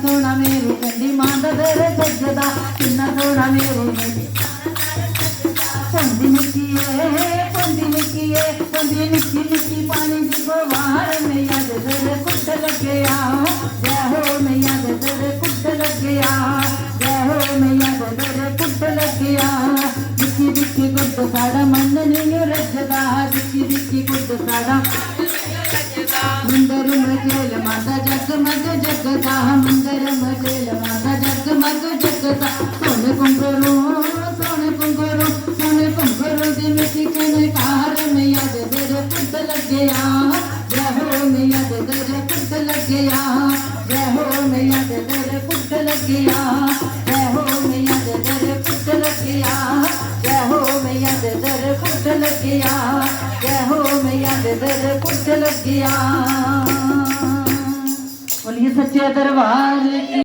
सोना मेरू चंडी मां दा दर सजदा किन्ना सोना मेरू पंदी निक्की निक्की पानी दी बवार मैया दे दर कुट लगे आ जय हो मैया दे दर कुट लगे आ जय हो मैया दे दर कुट लगे आ दिखी दिखी कुट साड़ा मन नहीं रजदा दिखी दिखी कुट साड़ा मंदर मजेल माता जगमग जगदा मंदर मजेल माता जगमग जगदा सोने कुंगरू दी मिट्टी के कार मैया दे दर कुट लगे आ जय हो मैया दे दर कुट लगे आ जय हो मैया दे दर कुट लगे आ जय हो मैया दे दर कुट लगे आ जय हो मैया दे दर कुट लगे आ जय हो मैया दे दर कुट लगे आ। बोलिए सच्चे दरबार की।